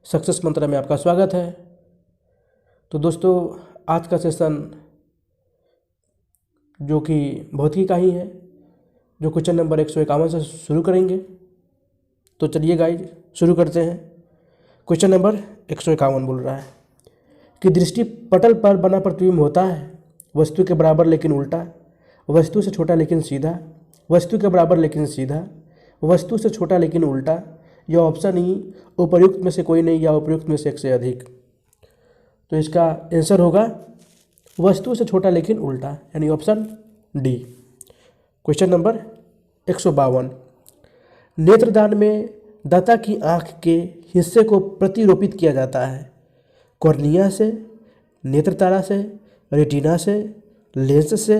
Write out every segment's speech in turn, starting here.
Success मंत्रा में आपका स्वागत है। तो दोस्तों, आज का सेशन जो कि भौतिकी का ही है, जो क्वेश्चन नंबर 151 से शुरू करेंगे। तो चलिए गाइज शुरू करते हैं। क्वेश्चन नंबर 151 बोल रहा है कि दृष्टि पटल पर बना प्रतिबिंब होता है वस्तु के बराबर लेकिन उल्टा, वस्तु से छोटा लेकिन सीधा, वस्तु के बराबर लेकिन सीधा, वस्तु से छोटा लेकिन उल्टा, यह ऑप्शन ई उपर्युक्त में से कोई नहीं या उपर्युक्त में से एक से अधिक। तो इसका आंसर होगा वस्तु से छोटा लेकिन उल्टा, यानी ऑप्शन डी। क्वेश्चन नंबर 152, नेत्रदान में दाता की आँख के हिस्से को प्रतिरोपित किया जाता है कॉर्निया से, नेत्रतारा से, रेटिना से, लेंस से,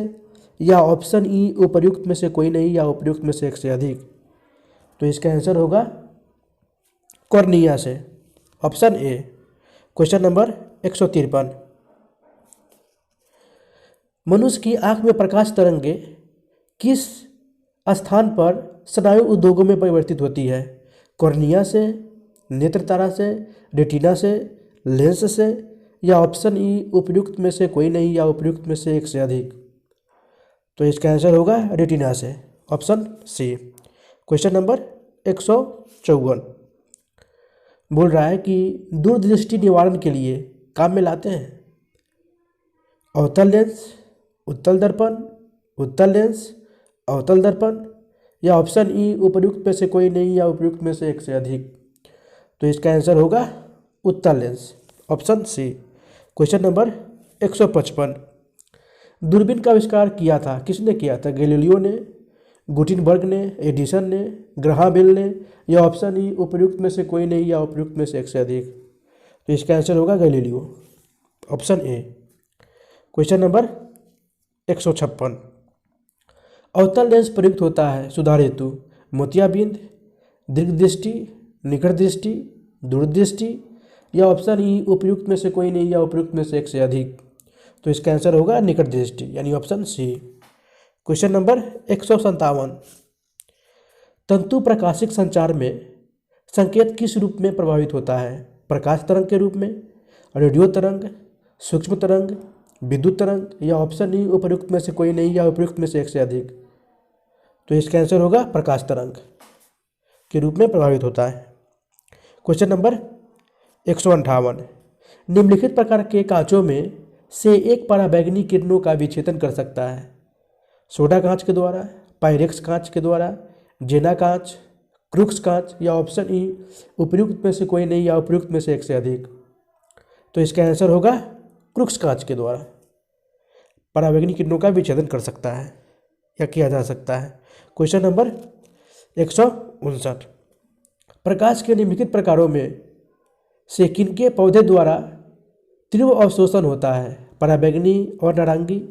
या ऑप्शन ई उपर्युक्त में से कोई नहीं या उपर्युक्त में से एक से अधिक। तो इसका आंसर होगा कॉर्निया से, ऑप्शन ए। क्वेश्चन नंबर 153, मनुष्य की आंख में प्रकाश तरंगे किस स्थान पर स्नायु उद्योगों में परिवर्तित होती है? कॉर्निया से, नेत्रतारा से, रेटिना से, लेंस से, या ऑप्शन ई उपर्युक्त में से कोई नहीं या उपर्युक्त में से एक से अधिक। तो इसका आंसर होगा रेटिना से, ऑप्शन सी। क्वेश्चन नंबर 154 बोल रहा है कि दूरदृष्टि निवारण के लिए काम में लाते हैं अवतल लेंस, उत्तल दर्पण, उत्तल लेंस, अवतल दर्पण, या ऑप्शन ई उपर्युक्त में से कोई नहीं या उपर्युक्त में से एक से अधिक। तो इसका आंसर होगा उत्तल lens, option C. Question number 155, दूरबीन का आविष्कार किया था, किसने किया था? गैलीलियो ने, गुटेनबर्ग ने, एडिसन ने, ग्राहम बेल ने, या ऑप्शन ई उपर्युक्त में से कोई नहीं या उपर्युक्त में से एक से अधिक। तो इसका आंसर होगा Galileo, option A. Question number 156, अवतल लेंस प्रयुक्त होता है सुधार हेतु मोतियाबिंद, दीर्घदृष्टि, निकट दृष्टि, दूरदृष्टि, या ऑप्शन ई उपर्युक्त में से कोई नहीं या उपर्युक्त में से एक से अधिक। तो इसका आंसर होगा निकट दृष्टि, यानी ऑप्शन सी। क्वेश्चन नंबर 157, तंतु प्रकाशिक संचार में संकेत किस रूप में प्रभावित होता है? प्रकाश तरंग के रूप में, रेडियो तरंग, सूक्ष्म तरंग, विद्युत तरंग, या ऑप्शन ई उपर्युक्त में से कोई नहीं या उपर्युक्त में से एक से अधिक। तो इसका आंसर होगा प्रकाश तरंग के रूप में प्रभावित होता है। क्वेश्चन नंबर 158, निम्नलिखित प्रकार के कांचों में से एक पराबैंगनी किरणों का विच्छेदन कर सकता है? सोडा कांच के द्वारा, पायरेक्स कांच के द्वारा, जेना कांच, क्रूक्स कांच, या ऑप्शन ई उपर्युक्त में से कोई नहीं या उपर्युक्त में से एक से अधिक। तो इसका आंसर होगा क्रूक्स कांच के द्वारा पराबैंगनी किरणों का विच्छेदन कर सकता है या किया जा सकता है। क्वेश्चन नंबर 159, प्रकाश के निम्नलिखित प्रकारों में से किनके पौधे द्वारा तीव्र अवशोषण होता है? पराबैंगनी और नारंगी,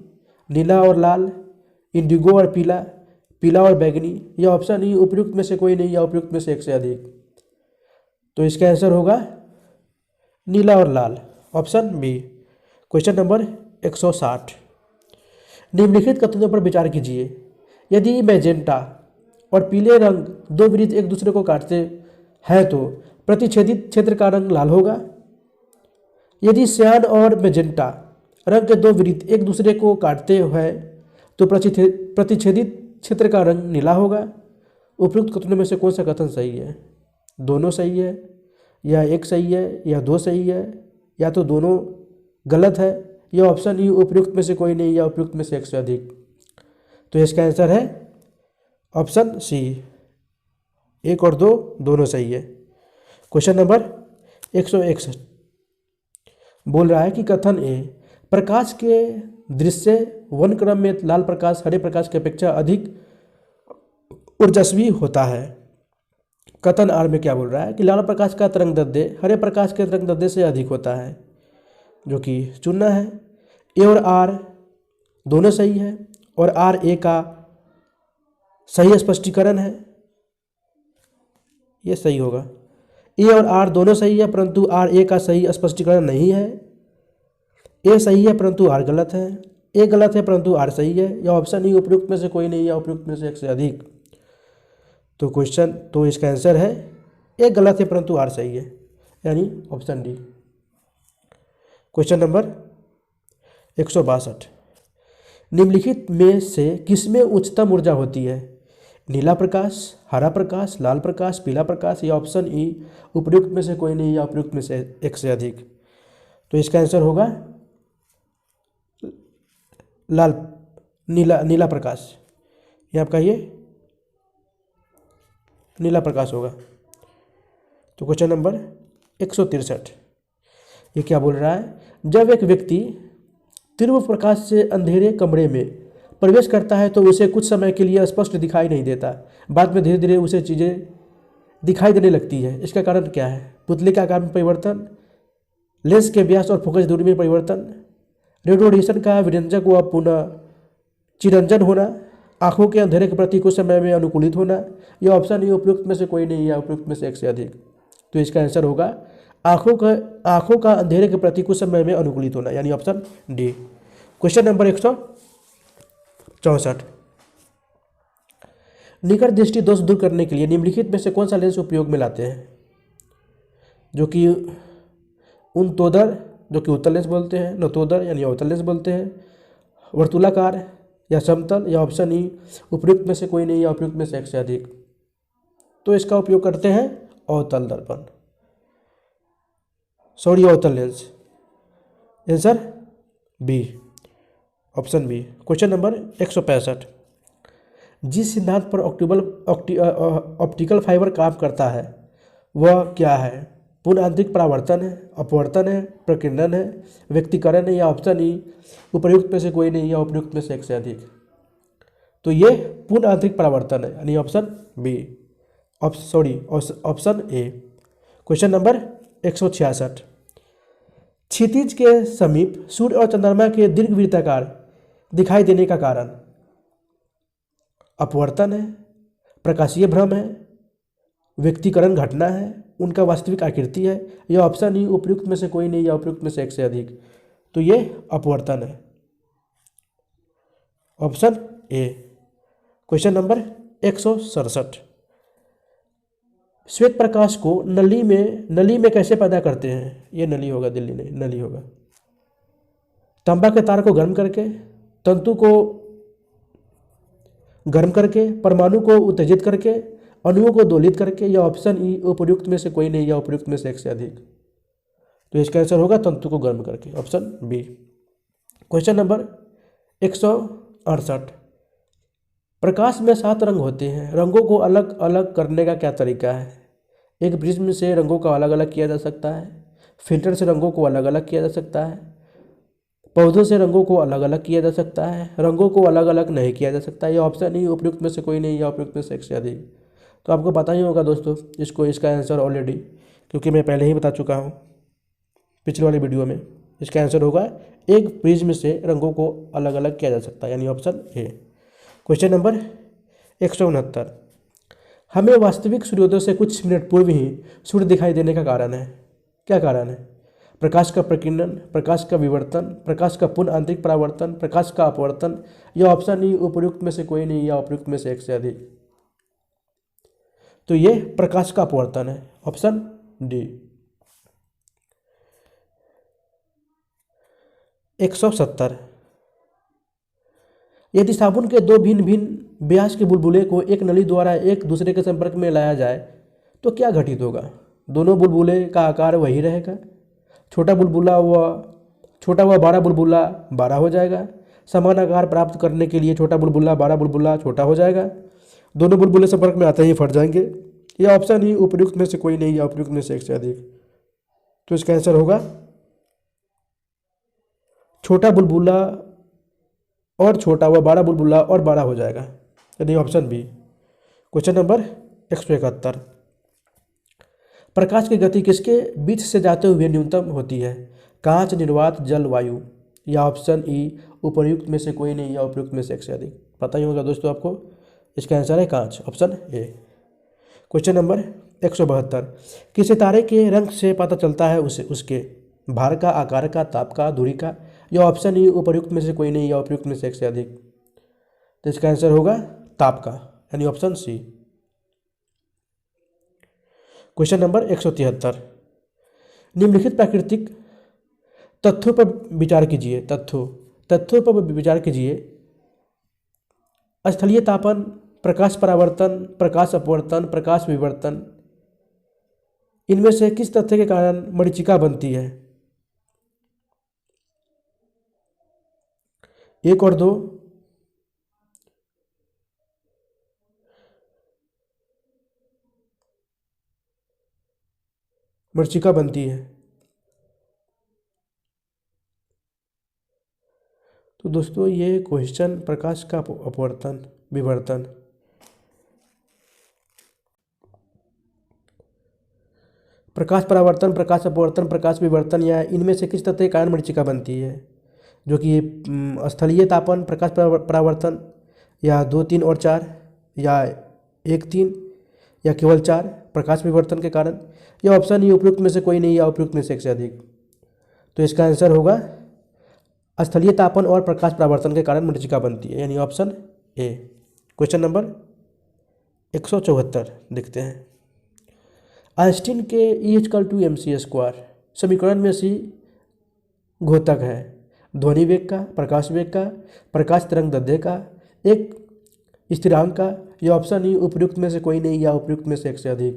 नीला और लाल, इंडिगो और पीला, पीला और बैगनी, या ऑप्शन ई उपर्युक्त में से कोई नहीं या उपर्युक्त में से एक से अधिक। तो इसका आंसर होगा नीला और लाल, ऑप्शन बी। क्वेश्चन नंबर 160, निम्नलिखित कथनों पर विचार कीजिए। यदि मैजेंटा और पीले रंग दो वृत्त एक दूसरे को काटते हैं तो प्रतिच्छेदित क्षेत्र का रंग लाल होगा। यदि सियान और मैजेंटा रंग के दो वृत्त एक दूसरे को काटते हैं तो प्रतिच्छेदित क्षेत्र का रंग नीला होगा। उपयुक्त कथनों में से कौन सा कथन सही है? दोनों सही है, या एक सही है, या दो सही है, या तो दोनों गलत है, या ऑप्शन ई उपर्युक्त में से कोई नहीं या उपयुक्त में से एक से अधिक। तो इसका आंसर है ऑप्शन सी, एक और दो दोनों सही है। क्वेश्चन नंबर 161 बोल रहा है कि कथन ए, प्रकाश के दृश्य वन क्रम में लाल प्रकाश हरे प्रकाश की अपेक्षा अधिक ऊर्जस्वी होता है। कथन आर में क्या बोल रहा है कि लाल प्रकाश का तरंगदैर्ध्य हरे प्रकाश के तरंगदैर्ध्य से अधिक होता है, जो कि चुनना है। ए और आर दोनों सही है और आर ए का सही स्पष्टीकरण है, ये सही होगा। ए और आर दोनों सही है परंतु आर ए का सही स्पष्टीकरण नहीं है। ए सही है परंतु आर गलत है, ए गलत है परंतु आर सही है, या ऑप्शन ई उपयुक्त में से कोई नहीं या उपयुक्त में से एक से अधिक। तो इसका आंसर है ए गलत है परंतु आर सही है, यानी ऑप्शन डी। क्वेश्चन नंबर 162, निम्नलिखित में से किसमें उच्चतम ऊर्जा होती है? नीला प्रकाश, हरा प्रकाश, लाल प्रकाश, पीला प्रकाश या ऑप्शन ई उपयुक्त में से कोई नहीं या उपयुक्त में से एक से अधिक। तो इसका आंसर होगा नीला प्रकाश। ये आपका ये नीला प्रकाश होगा। तो क्वेश्चन नंबर 163, ये क्या बोल रहा है? जब एक व्यक्ति तीव्र प्रकाश से अंधेरे कमरे में प्रवेश करता है तो उसे कुछ समय के लिए स्पष्ट दिखाई नहीं देता, बाद में धीरे धीरे उसे चीज़ें दिखाई देने लगती है। इसका कारण क्या है? पुतले के आकार में परिवर्तन, लेंस के व्यास और फोकस दूरी में परिवर्तन, रेडिएशन का विरंजक व पुनः चिरंजन होना, आंखों के अंधेरे के प्रति कुछ समय में अनुकूलित होना, यह ऑप्शन ये उपयुक्त में से कोई नहीं या उपयुक्त में से एक से अधिक। तो इसका आंसर होगा आंखों का अंधेरे के प्रति कुछ समय में अनुकूलित होना, यानी ऑप्शन डी। क्वेश्चन नंबर 164, निकट दृष्टि दोष दूर करने के लिए निम्नलिखित में से कौन सा लेंस उपयोग में लाते हैं? जो कि उनतोदर, जो कि उत्तल लेंस बोलते हैं, नतोदर यानी अवतल लेंस बोलते हैं, वर्तुलाकार या समतल या ऑप्शन ई उपयुक्त में से कोई नहीं या उपयुक्त में से एक से अधिक। तो इसका उपयोग करते हैं अवतल दर्पण, अवतल lens. Answer B, option B. Question number 165, जिस सिद्धांत पर ऑप्टिकल फाइबर काम करता है वह क्या है? पूर्ण आंतरिक परावर्तन है, अपवर्तन है, प्रकीर्णन है, व्यक्तिकरण है या ऑप्शन ई उपयुक्त में से कोई नहीं या उपयुक्त में से एक से अधिक। तो ये पूर्ण आंतरिक परावर्तन है, यानी option B, option A. Question number 166, क्षितिज के समीप सूर्य और चंद्रमा के दीर्घवृत्ताकार दिखाई देने का कारण अपवर्तन है, प्रकाशीय भ्रम है, व्यक्तिकरण घटना है, उनका वास्तविक आकृति है, यह ऑप्शन ई उपयुक्त में से कोई नहीं या उपयुक्त में से एक से अधिक। तो ये अपवर्तन है, ऑप्शन ए। क्वेश्चन नंबर 167, श्वेत प्रकाश को नली में कैसे पैदा करते हैं? ये नली होगा, दिल्ली नहीं नली होगा। तांबा के तार को गर्म करके, तंतु को गर्म करके, परमाणु को उत्तेजित करके, अणुओं को दोलित करके, या ऑप्शन ई उपयुक्त में से कोई नहीं या उपयुक्त में से एक से अधिक। तो इसका आंसर होगा तंतु को गर्म करके, ऑप्शन बी। क्वेश्चन नंबर 168, प्रकाश में 7 रंग होते हैं, रंगों को अलग अलग करने का क्या तरीका है? एक प्रिज्म से रंगों को अलग अलग किया जा सकता है, फिल्टर से रंगों को अलग अलग किया जा सकता है, पौधों से रंगों को अलग अलग किया जा सकता है, रंगों को अलग अलग नहीं किया जा सकता। यह ऑप्शन ही उपयुक्त में से कोई नहीं या उपयुक्त में से एक से अधिक। तो आपको पता ही होगा दोस्तों इसका आंसर ऑलरेडी, क्योंकि मैं पहले ही बता चुका हूँ पिछले वाले वीडियो में। इसका आंसर होगा एक प्रिज्म से रंगों को अलग अलग किया जा सकता है, यानी ऑप्शन ए। क्वेश्चन नंबर 169, हमें वास्तविक सूर्योदय से कुछ मिनट पूर्व ही सूर्य दिखाई देने का कारण है, क्या कारण है? प्रकाश का प्रकीर्णन, प्रकाश का विवर्तन, प्रकाश का पूर्ण आंतरिक परावर्तन, प्रकाश का अपवर्तन, यह ऑप्शन ई उपयुक्त में से कोई नहीं या उपयुक्त में से एक से अधिक। तो ये प्रकाश का अपवर्तन है, ऑप्शन डी। 170, यदि साबुन के 2 भिन्न भिन्न व्यास के बुलबुले को एक नली द्वारा एक दूसरे के संपर्क में लाया जाए तो क्या घटित होगा? दोनों बुलबुले का आकार वही रहेगा, छोटा व बड़ा बुलबुला बड़ा हो जाएगा, समान आकार प्राप्त करने के लिए छोटा बुलबुला बड़ा बुलबुला छोटा हो जाएगा, दोनों बुलबुले संपर्क में आते ही फट जाएंगे। यह ऑप्शन ही उपयुक्त में से कोई नहीं या उपयुक्त में से एक से अधिक। तो इसका आंसर होगा छोटा बुलबुला और छोटा व बड़ा बुलबुला और बड़ा हो जाएगा, यानी ऑप्शन बी। क्वेश्चन नंबर 171, प्रकाश की गति किसके बीच से जाते हुए न्यूनतम होती है? कांच, निर्वात, जल, वायु, या ऑप्शन ई उपयुक्त में से कोई नहीं या उपयुक्त में से एक से अधिक। पता ही होगा दोस्तों आपको, इसका आंसर है कांच, ऑप्शन ए। क्वेश्चन नंबर 172, किसी तारे के रंग से पता चलता है उसके भार का, आकार का, ताप का, दूरी का, यह ऑप्शन ई उपयुक्त में से कोई नहीं या उपयुक्त में से एक से अधिक। तो इसका आंसर होगा ताप का, यानी ऑप्शन सी। क्वेश्चन नंबर 173, निम्नलिखित प्राकृतिक तथ्यों पर विचार कीजिए। तथ्यों पर विचार कीजिए। स्थलीय तापन, प्रकाश परावर्तन, प्रकाश अपवर्तन, प्रकाश विवर्तन, इनमें से किस तथ्य के कारण मरीचिका बनती है? 1 और 2। मरीचिका बनती है। तो दोस्तों ये क्वेश्चन प्रकाश का अपवर्तन, विवर्तन, प्रकाश परावर्तन, प्रकाश अपवर्तन, प्रकाश विवर्तन या इनमें से किस तथ्य के कारण मरीचिका बनती है? जो कि स्थलीय तापन, प्रकाश परावर्तन, या 2, 3 और 4, या 1, 3, या केवल 4 प्रकाश विवर्तन के कारण, या ऑप्शन ये उपयुक्त में से कोई नहीं या उपयुक्त में से एक से अधिक। तो इसका आंसर होगा स्थलीय तापन और प्रकाश परावर्तन के कारण मरीचिका बनती है, यानी ऑप्शन ए। क्वेश्चन नंबर 174 देखते हैं। आइंस्टीन के E=mc² समीकरण में सी घोतक है? ध्वनि वेग का, प्रकाश वेग का, प्रकाश तरंग दैर्ध्य का, एक स्थिरांक का, या ऑप्शन ई उपयुक्त में से कोई नहीं या उपयुक्त में से एक से अधिक।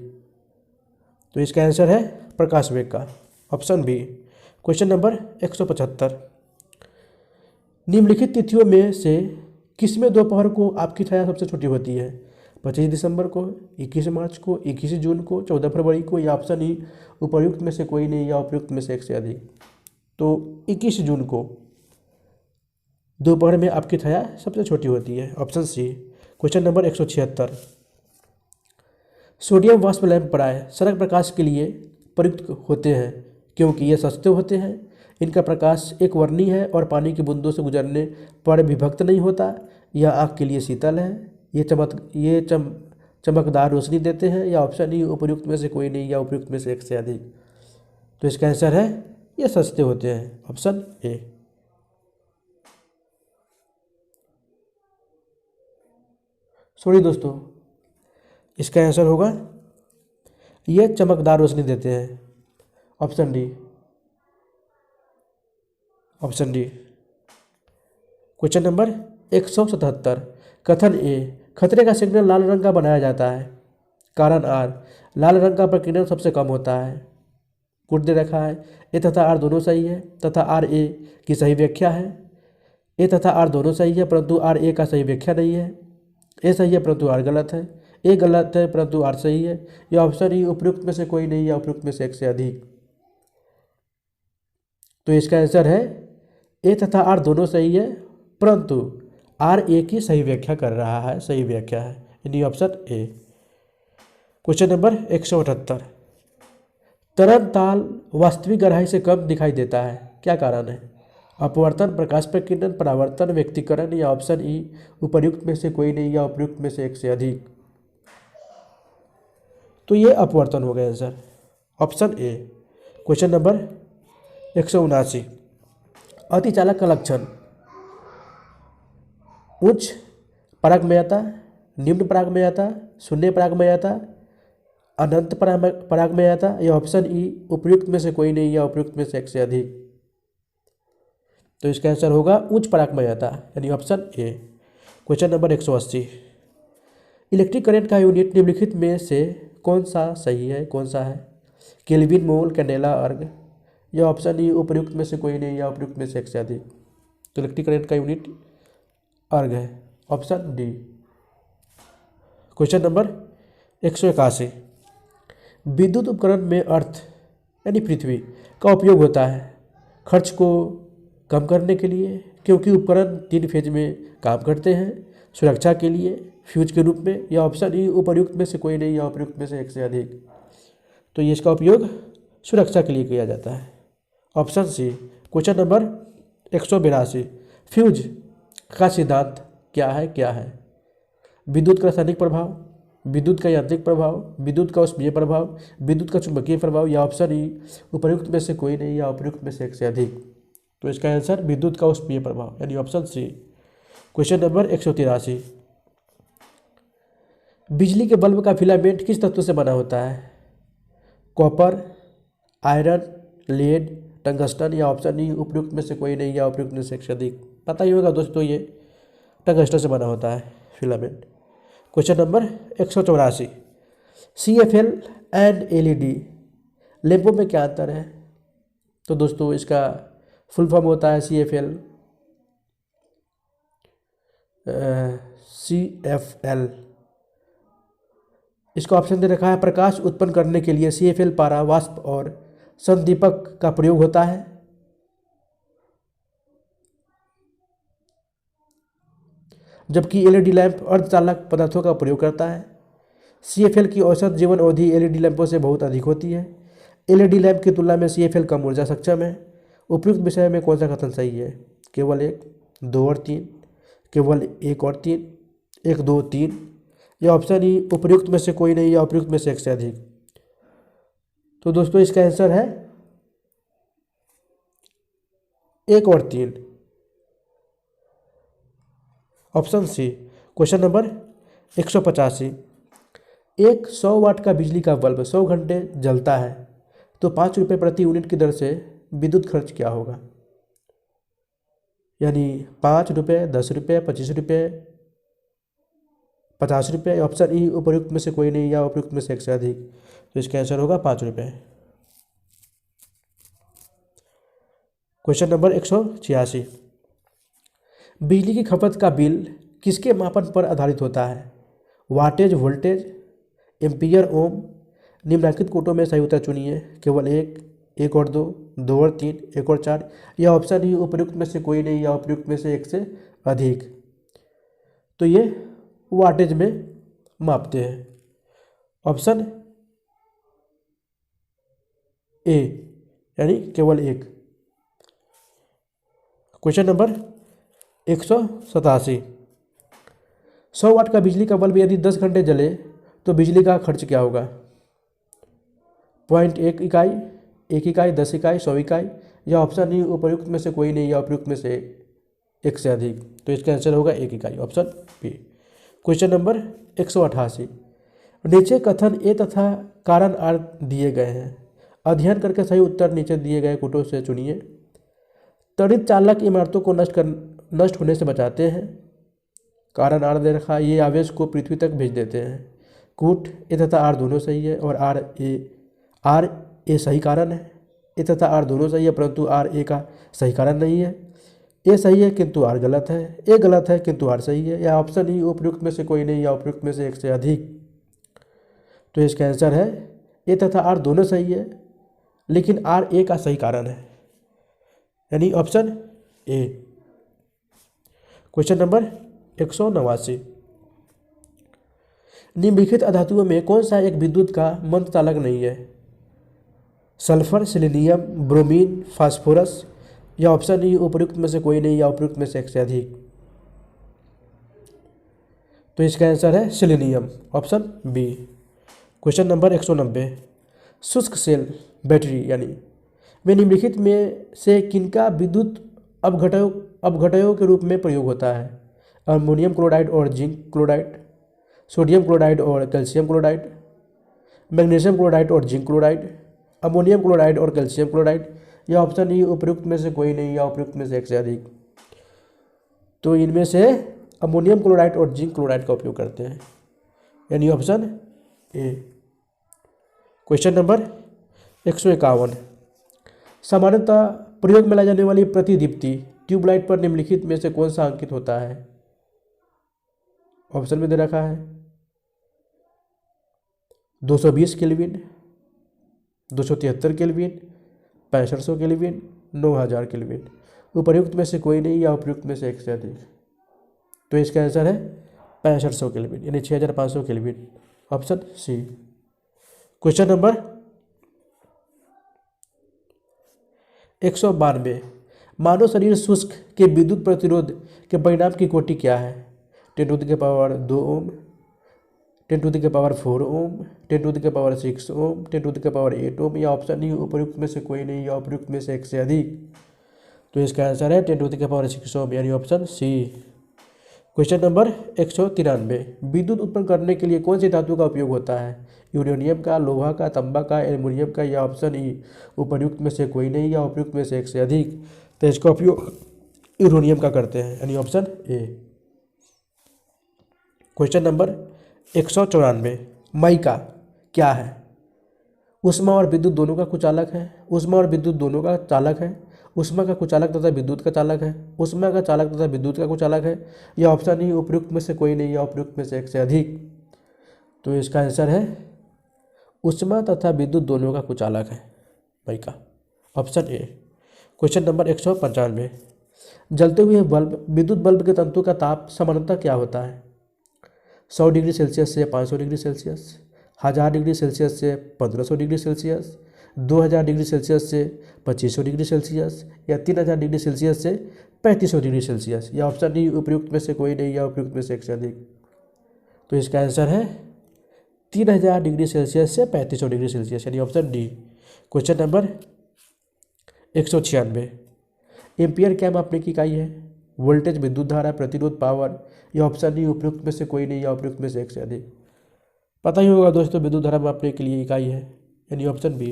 तो इसका आंसर है प्रकाश वेग का, ऑप्शन बी। Question number 175। निम्नलिखित तिथियों में से किसमें दोपहर को आपकी छाया सबसे छोटी होती है? 25 दिसंबर को, 21 मार्च को, 21 जून को, 14 फरवरी को, या ऑप्शन ई उपयुक्त में से कोई नहीं या उपयुक्त में से एक से अधिक। तो 21 जून को दोपहर में आपकी छाया सबसे छोटी होती है, option C. Question number 176। Sodium वाष्प लैंप प्राय सड़क प्रकाश के लिए प्रयुक्त होते हैं क्योंकि ये सस्ते होते हैं, इनका प्रकाश एक वर्णीय है और पानी की बूंदों से गुजरने पर विभक्त नहीं होता, यह आँख के लिए शीतल है, ये चमकदार रोशनी देते हैं, या ऑप्शन ई उपयुक्त में से कोई नहीं या उपयुक्त में से एक से अधिक। तो इसका आंसर है ये सस्ते होते हैं, ऑप्शन ए। सॉरी दोस्तों, इसका आंसर होगा ये चमकदार रोशनी देते हैं, option D. Option D. Question number 177। कथन ए खतरे का सिग्नल लाल रंग का बनाया जाता है, कारण आर लाल रंग का प्रकीर्णन सबसे कम होता है। कोड दे रखा है, ए तथा आर दोनों सही है तथा आर ए की सही व्याख्या है। ए तथा आर दोनों सही है परंतु आर ए का सही व्याख्या नहीं है। ए सही है परंतु आर गलत है। ए गलत है परंतु आर सही है। यह ऑप्शन ई उपयुक्त में से कोई नहीं या उपयुक्त में से एक से अधिक। तो इसका आंसर है ए तथा आर दोनों सही है परंतु आर ए की सही व्याख्या कर रहा है, सही व्याख्या है, यानी ऑप्शन ए। Question number 178। तरल ताल वास्तविक गहराई से कम दिखाई देता है, क्या कारण है? अपवर्तन, प्रकाश प्रकीर्णन, परावर्तन, व्यक्तीकरण, या ऑप्शन ई उपर्युक्त में से कोई नहीं या उपयुक्त में से एक से अधिक। तो ये अपवर्तन हो गया answer, option A. Question number 179। अतिचालक का लक्षण उच्च परागमयता, निम्न परागमयता, शून्य परागमयता, अनंत परागमयता, या ऑप्शन ई उपयुक्त में से कोई नहीं या उपयुक्त में से एक से अधिक। तो इसका आंसर होगा उच्च परागमयता, यानी option A. Question number 180। Electric current का यूनिट निम्नलिखित में से कौन सा सही है, कौन सा है? केल्विन, मोल, कैंडेला, अर्ग, या ऑप्शन ई उपयुक्त में से कोई नहीं या उपयुक्त में से एक से अधिक। तो इलेक्ट्रिक करंट का यूनिट अर्ग है, ऑप्शन डी। Question number 181। विद्युत उपकरण में अर्थ यानी पृथ्वी का उपयोग होता है खर्च को कम करने के लिए, क्योंकि उपकरण 3 फेज में काम करते हैं, सुरक्षा के लिए, फ्यूज के रूप में, या ऑप्शन ई उपयुक्त में से कोई नहीं या उपयुक्त में से एक से अधिक। तो ये इसका उपयोग सुरक्षा के लिए किया जाता है, option C. Question number 182। Fuse का सिद्धांत क्या है, क्या है? विद्युत का रासायनिक प्रभाव, विद्युत का यांत्रिक प्रभाव, विद्युत का ऊष्मीय प्रभाव, विद्युत का चुंबकीय प्रभाव, या ऑप्शन ई उपयुक्त में से कोई नहीं या उपयुक्त में से एक से अधिक। तो इसका आंसर विद्युत का ऊष्मीय प्रभाव, यानी ऑप्शन सी। Question number 183। बिजली के बल्ब का फिलामेंट किस तत्व से बना होता है? कॉपर, आयरन, लेड, टंगस्टन या ऑप्शन ई उपयुक्त में से कोई नहीं या उपयुक्त में से एक से अधिक। पता ही होगा दोस्तों, ये टंगस्टन से बना होता है filament. Question number 184, CFL and LED लैंपों में क्या अंतर है? तो दोस्तों इसका फुल फॉर्म होता है CFL। इसका ऑप्शन दे रखा है, प्रकाश उत्पन्न करने के लिए CFL पारा वाष्प और संदीपक का प्रयोग होता है। जबकि LED लैंप अर्धचालक पदार्थों का प्रयोग करता है। CFL की औसत जीवन अवधि LED लैंपों से बहुत अधिक होती है। LED लैंप की तुलना में CFL कम ऊर्जा सक्षम है। उपयुक्त विषय में कौन सा कथन सही है? केवल 1, 2 और 3, केवल 1 और 3, 1, 2, 3 या ऑप्शन ई उपयुक्त में से कोई नहीं या उपयुक्त में से एक से अधिक। तो दोस्तों इसका आंसर है 1 और 3, ऑप्शन सी। क्वेश्चन नंबर 185, एक 100 वाट का बिजली का बल्ब 100 घंटे जलता है तो 5 रुपये प्रति यूनिट की दर से विद्युत खर्च क्या होगा? यानी 5 रुपये, 10 रुपये, 25 रुपये, 50 रुपये। ऑप्शन ई उपयुक्त में से कोई नहीं या उपयुक्त में से एक से अधिक। तो इसका आंसर होगा 5 रुपये। क्वेश्चन नंबर 186, बिजली की खपत का बिल किसके मापन पर आधारित होता है? वाटेज, वोल्टेज, एम्पियर, ओम। निम्नलिखित कोटों में सही उत्तर चुनिए। केवल 1, 1 और 2, 2 और 3, 1 और 4 या ऑप्शन ही उपयुक्त में से कोई नहीं या उपयुक्त में से एक से अधिक। तो ये वाटेज में मापते हैं। ऑप्शन ए यानी केवल 1। क्वेश्चन नंबर 187, 100 वाट का बिजली का बल्ब यदि 10 घंटे जले तो बिजली का खर्च क्या होगा? 0.1 इकाई, 1 इकाई, 10 इकाई, 100 इकाई या ऑप्शन ई उपयुक्त में से कोई नहीं या उपयुक्त में से एक से अधिक। तो इसका आंसर होगा 1 इकाई, ऑप्शन बी। क्वेश्चन नंबर 188, नीचे कथन ए तथा कारण आर दिए गए हैं। अध्ययन करके सही उत्तर नीचे दिए गए कोटों से चुनिए। त्वरित चालक इमारतों को नष्ट होने से बचाते हैं। कारण आर दे रखा, ये आवेश को पृथ्वी तक भेज देते हैं। कूट ए तथा आर दोनों सही है और आर ए सही कारण है। ए तथा आर दोनों सही है परंतु आर ए का सही कारण नहीं है। ए सही है किंतु आर गलत है, ए गलत है किंतु आर सही है या ऑप्शन ई उपयुक्त में से कोई नहीं या उपयुक्त में से एक से अधिक। तो इसका आंसर है ए तथा आर दोनों सही है लेकिन आर ए का सही कारण है, यानी ऑप्शन ए। क्वेश्चन नंबर 189, निम्नलिखित अधातुओं में कौन सा एक विद्युत का मंद चालक नहीं है? सल्फर, सेलेनियम, ब्रोमीन, फास्फोरस या ऑप्शन ई उपयुक्त में से कोई नहीं या उपयुक्त में से एक से अधिक। तो इसका आंसर है selenium, option B. Question number 190, शुष्क सेल बैटरी यानी में निम्नलिखित में से किनका विद्युत अपघटयों के रूप में प्रयोग होता है? अमोनियम क्लोराइड और जिंक क्लोराइड, सोडियम क्लोराइड और कैल्शियम क्लोराइड, मैग्नीशियम क्लोराइड और जिंक क्लोराइड, अमोनियम क्लोराइड और कैल्शियम क्लोराइड या ऑप्शन ई उपयुक्त में से कोई नहीं या उपयुक्त में से एक से अधिक। तो इनमें से अमोनियम क्लोराइड और जिंक क्लोराइड का उपयोग करते हैं, यानी ऑप्शन ए। क्वेश्चन नंबर 151, सामान्यतः प्रयोग में लाई जाने वाली प्रतिदीप्ति ट्यूबलाइट पर निम्नलिखित में से कौन सा अंकित होता है? ऑप्शन में दे रखा है 220 केल्विन, 273 केल्विन, 6500 केल्विन, 9000 केल्विन। उपयुक्त में से कोई नहीं या उपयुक्त में से एक से अधिक। तो इसका आंसर है 6500 केल्विन यानी 6500 kelvin, option C. Question number 192, मानव शरीर शुष्क के विद्युत प्रतिरोध के परिणाम की कोटि क्या है? 10⁻² ओम, 10⁻4 ओम, 10⁻6 ओम, 10⁸ ओम या ऑप्शन ई उपयुक्त में से कोई नहीं या उपयुक्त में से एक से अधिक। तो इसका आंसर है 10⁻6 ओम यानी ऑप्शन सी। क्वेश्चन नंबर 193, विद्युत उत्पन्न करने के लिए कौन सी धातु का उपयोग होता है? यूरेनियम का, लोहा का, तांबा का, एल्युमिनियम का, या ऑप्शन ई उपर्युक्त में से कोई नहीं या उपयुक्त में से एक से अधिक? तो इसका उपयोग यूरेनियम का करते हैं, यानी option A. Question number 194, mica क्या है? ऊष्मा और विद्युत दोनों का कुचालक है। ऊष्मा और विद्युत दोनों का चालक है। ऊष्मा का कुचालक तथा विद्युत का चालक है। ऊष्मा का चालक तथा विद्युत का कुचालक है। यह ऑप्शन ही उपयुक्त में से कोई नहीं या उपयुक्त में से एक से अधिक? तो इसका आंसर है ऊष्मा तथा विद्युत दोनों का कुचालक है mica, option A. Question number 195, जलते हुए बल्ब, विद्युत बल्ब के तंतु का ताप सामान्यतः क्या होता है? 100 डिग्री सेल्सियस से 500 डिग्री सेल्सियस, 1000 डिग्री सेल्सियस से 1500 डिग्री सेल्सियस, 2000 डिग्री सेल्सियस से 2500 डिग्री सेल्सियस, या 3000 डिग्री सेल्सियस से 3500 डिग्री सेल्सियस? या ऑप्शन डी उपयुक्त में से कोई नहीं या उपयुक्त में से एक से अधिक? तो इसका आंसर है 3000 डिग्री सेल्सियस से 3500 डिग्री सेल्सियस, यानी option D. Question number 196, ampere क्या मापने की इकाई है? वोल्टेज, विद्युत धारा, प्रतिरोध, पावर? या ऑप्शन डी उपयुक्त में से कोई नहीं या उपयुक्त में से एक से अधिक? पता ही होगा दोस्तों, विद्युत धारा मापने के लिए इकाई है, यानी ऑप्शन बी।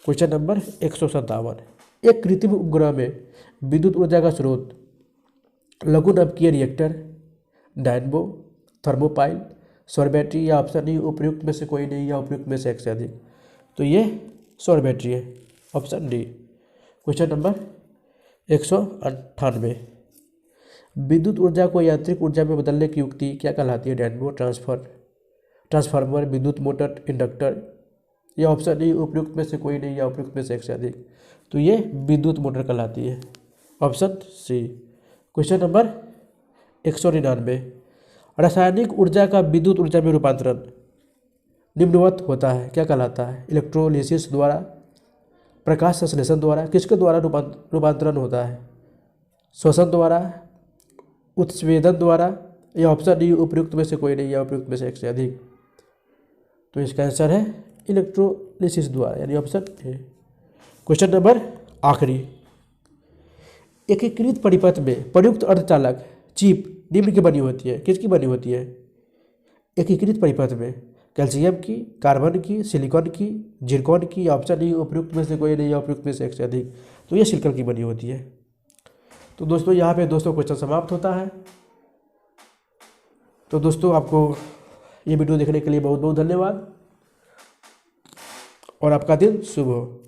क्वेश्चन नंबर 157, एक कृत्रिम उपग्रह में विद्युत ऊर्जा का स्रोत लघु नभकीय रिएक्टर, डायनमो, थर्मोपाइल, सौर बैटरी? या ऑप्शन डी उपयुक्त में से कोई नहीं या उपयुक्त में से एक से अधिक? तो ये सौर बैटरी है, ऑप्शन डी। क्वेश्चन नंबर 198, विद्युत ऊर्जा को यांत्रिक ऊर्जा में बदलने की युक्ति क्या कहलाती है? डायनमो, ट्रांसफार्मर, विद्युत मोटर, इंडक्टर? या ऑप्शन डी उपयुक्त में से कोई नहीं या उपयुक्त में से एक से अधिक? तो ये विद्युत मोटर कहलाती है, ऑप्शन सी। क्वेश्चन नंबर 199, रासायनिक ऊर्जा का विद्युत ऊर्जा में रूपांतरण निम्नवत होता है, क्या कहलाता है? इलेक्ट्रोलिसिस द्वारा, प्रकाश संश्लेषण द्वारा? किसके द्वारा रूपांतरण होता है? श्वसन द्वारा, उत्स्वेदन द्वारा? या ऑप्शन डी उपयुक्त में से कोई नहीं या उपयुक्त में से एक से अधिक? तो इसका आंसर है इलेक्ट्रोलिसिस द्वारा, यानी ऑप्शन ए। क्वेश्चन नंबर आखिरी, एकीकृत परिपथ में प्रयुक्त अर्धचालक चिप निम्न की बनी होती है, किसकी बनी होती है? एकीकृत परिपथ में कैल्शियम की, कार्बन की, सिलिकॉन की, जिरकॉन की? या ऑप्शन डी उपयुक्त में से कोई नहीं या उपयुक्त में से एक से अधिक? तो ये सिलिकॉन की बनी होती है। तो दोस्तों यहाँ पे दोस्तों क्वेश्चन समाप्त होता है। तो दोस्तों आपको ये वीडियो देखने के लिए बहुत बहुत धन्यवाद और आपका दिन शुभ हो।